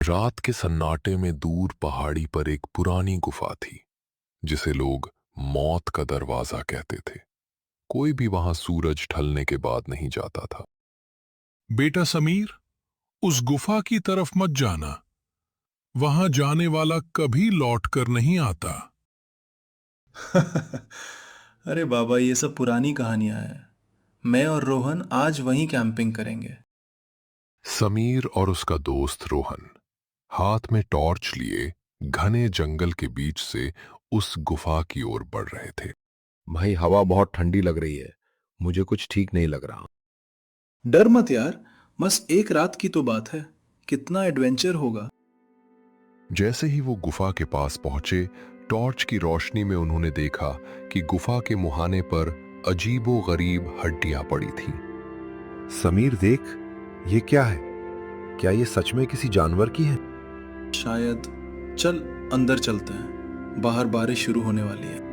रात के सन्नाटे में दूर पहाड़ी पर एक पुरानी गुफा थी जिसे लोग मौत का दरवाजा कहते थे। कोई भी वहां सूरज ढलने के बाद नहीं जाता था। बेटा समीर, उस गुफा की तरफ मत जाना। वहां जाने वाला कभी लौट कर नहीं आता। अरे बाबा, ये सब पुरानी कहानियां हैं। मैं और रोहन आज वहीं कैंपिंग करेंगे। समीर और उसका दोस्त रोहन हाथ में टॉर्च लिए घने जंगल के बीच से उस गुफा की ओर बढ़ रहे थे। भाई, हवा बहुत ठंडी लग रही है। मुझे कुछ ठीक नहीं लग रहा। डर मत यार, बस एक रात की तो बात है। कितना एडवेंचर होगा। जैसे ही वो गुफा के पास पहुंचे, टॉर्च की रोशनी में उन्होंने देखा कि गुफा के मुहाने पर अजीबो गरीब हड्डियां पड़ी थीं। समीर देख, ये क्या है? क्या ये सच में किसी जानवर की है? शायद। चल अंदर चलते हैं, बाहर बारिश शुरू होने वाली है।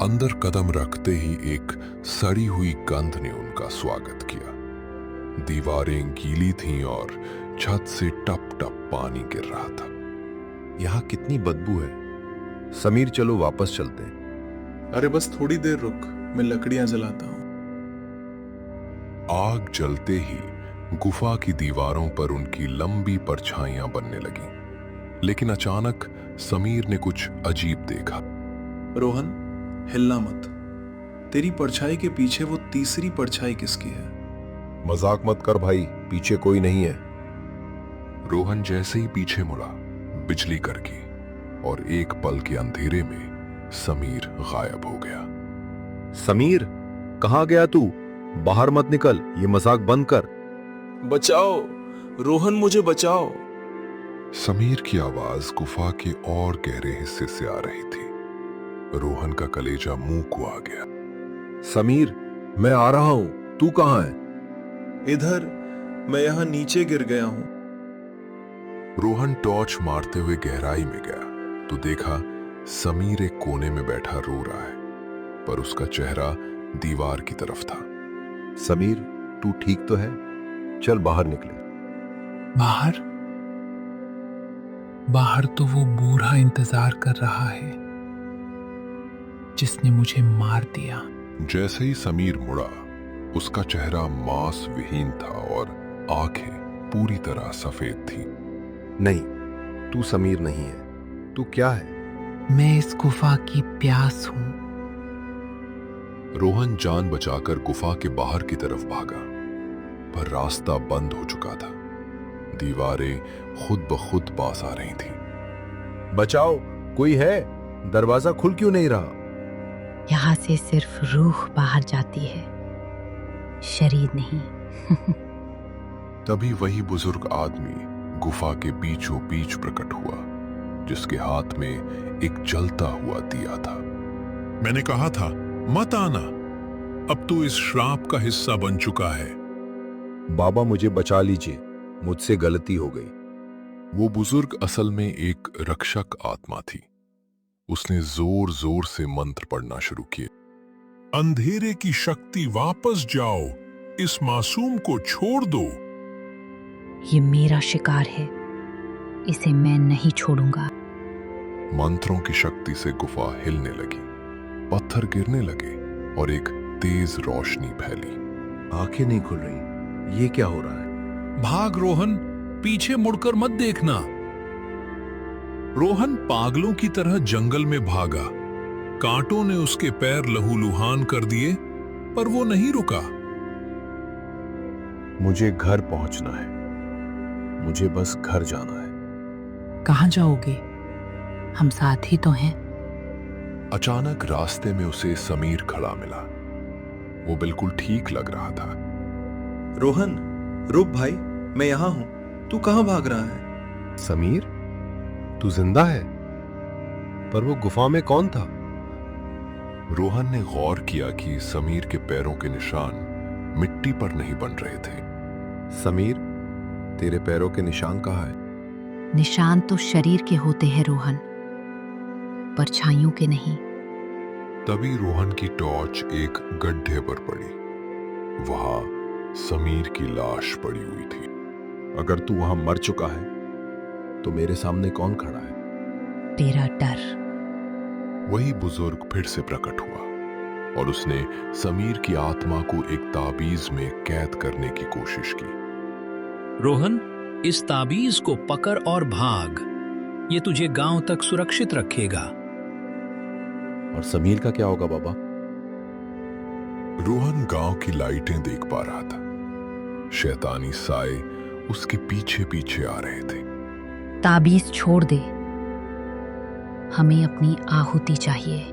अंदर कदम रखते ही एक सड़ी हुई गंध ने उनका स्वागत किया। दीवारें गीली थीं और छत से टप टप पानी गिर रहा था। यहाँ कितनी बदबू है। समीर, चलो वापस चलते हैं। अरे बस थोड़ी देर रुक, मैं लकड़ियां जलाता हूँ। आग जलते ही गुफा की दीवारों पर उनकी लंबी परछाइयां बनने लगीं। लेकिन अचानक समीर ने कुछ अजीब देखा। रोहन, हिलना मत। तेरी परछाई के पीछे वो तीसरी परछाई किसकी है? मजाक मत कर भाई, पीछे कोई नहीं है। रोहन जैसे ही पीछे मुड़ा, बिजली करकी और एक पल के अंधेरे में समीर गायब हो गया। समीर, कहाँ गया तू? बाहर मत निकल, ये मजाक बंद कर। बचाओ रोहन, मुझे बचाओ। समीर की आवाज गुफा के और गहरे हिस्से से आ रही थी। रोहन का कलेजा मुंह को आ गया। समीर, मैं आ रहा हूं, तू कहाँ है? इधर, मैं यहाँ नीचे गिर गया हूं। रोहन टॉर्च मारते हुए गहराई में गया तो देखा समीर एक कोने में बैठा रो रहा है, पर उसका चेहरा दीवार की तरफ था। समीर, तू ठीक तो है? चल बाहर निकले। बाहर? बाहर तो वो बूढ़ा इंतजार कर रहा है जिसने मुझे मार दिया। जैसे ही समीर मुड़ा, उसका चेहरा मांस विहीन था और आंखें पूरी तरह सफेद थी। नहीं, तू समीर नहीं है। तू क्या है? मैं इस गुफा की प्यास हूं। रोहन जान बचाकर गुफा के बाहर की तरफ भागा, पर रास्ता बंद हो चुका था। दीवारें खुद ब खुद पास आ रही थीं। बचाओ, कोई है? दरवाजा खुल क्यों नहीं रहा? यहाँ से सिर्फ रूह बाहर जाती है, शरीर नहीं। तभी वही बुजुर्ग आदमी गुफा के बीचों बीच प्रकट हुआ, जिसके हाथ में एक जलता हुआ दिया था। मैंने कहा था मत आना, अब तू इस श्राप का हिस्सा बन चुका है। बाबा, मुझे बचा लीजिए, मुझसे गलती हो गई। वो बुजुर्ग असल में एक रक्षक आत्मा थी। उसने जोर जोर से मंत्र पढ़ना शुरू किए। अंधेरे की शक्ति, वापस जाओ, इस मासूम को छोड़ दो। ये मेरा शिकार है, इसे मैं नहीं छोड़ूंगा। मंत्रों की शक्ति से गुफा हिलने लगी, पत्थर गिरने लगे और एक तेज रोशनी फैली। आंखें नहीं खुल रही, ये क्या हो रहा है? भाग रोहन, पीछे मुड़कर मत देखना। रोहन पागलों की तरह जंगल में भागा। कांटों ने उसके पैर लहूलुहान कर दिए, पर वो नहीं रुका। मुझे घर पहुंचना है, मुझे बस घर जाना है। कहाँ जाओगे? हम साथ ही तो हैं। अचानक रास्ते में उसे समीर खड़ा मिला। वो बिल्कुल ठीक लग रहा था। रोहन, रुक भाई, मैं यहाँ हूं। तू कहाँ भाग रहा है? समीर, तू जिंदा है? पर वो गुफा में कौन था? रोहन ने गौर किया कि समीर के पैरों के निशान मिट्टी पर नहीं बन रहे थे। समीर, तेरे पैरों के निशान कहाँ है? निशान तो शरीर के होते हैं रोहन, परछाइयों के नहीं। तभी रोहन की टॉर्च एक गड्ढे पर पड़ी। वहां समीर की लाश पड़ी हुई थी। अगर तू वहां मर चुका है तो मेरे सामने कौन खड़ा है? तेरा डर। वही बुजुर्ग फिर से प्रकट हुआ और उसने समीर की आत्मा को एक ताबीज में कैद करने की कोशिश की। रोहन, इस ताबीज को पकड़ और भाग। ये तुझे गांव तक सुरक्षित रखेगा। और समीर का क्या होगा बाबा? रोहन गांव की लाइटें देख पा रहा था। शैतानी साए उसके पीछे पीछे आ रहे थे। ताबीज छोड़ दे, हमें अपनी आहुति चाहिए।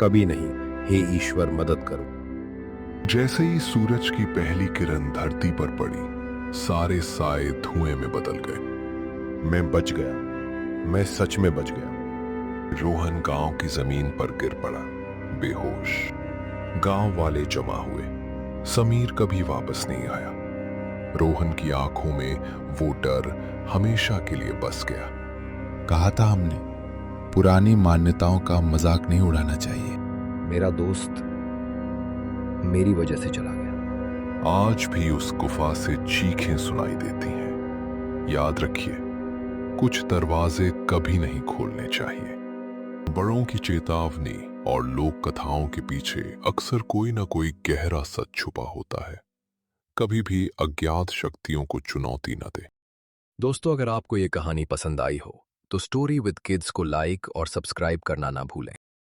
कभी नहीं, हे ईश्वर मदद करो। जैसे ही सूरज की पहली किरण धरती पर पड़ी, सारे साए धुएं में बदल गए। मैं बच गया, मैं सच में बच गया। रोहन गांव की जमीन पर गिर पड़ा, बेहोश। गांव वाले जमा हुए। समीर कभी वापस नहीं आया। रोहन की आंखों में वो डर हमेशा के लिए बस गया। कहा था हमने, पुरानी मान्यताओं का मजाक नहीं उड़ाना चाहिए। मेरा दोस्त मेरी वजह से चला गया। आज भी उस गुफा से चीखें सुनाई देती हैं। याद रखिए, कुछ दरवाजे कभी नहीं खोलने चाहिए। बड़ों की चेतावनी और लोक कथाओं के पीछे अक्सर कोई ना कोई गहरा सच छुपा होता है। कभी भी अज्ञात शक्तियों को चुनौती न दे। दोस्तों, अगर आपको ये कहानी पसंद आई हो तो स्टोरी विद किड्स को लाइक और सब्सक्राइब करना ना भूलें।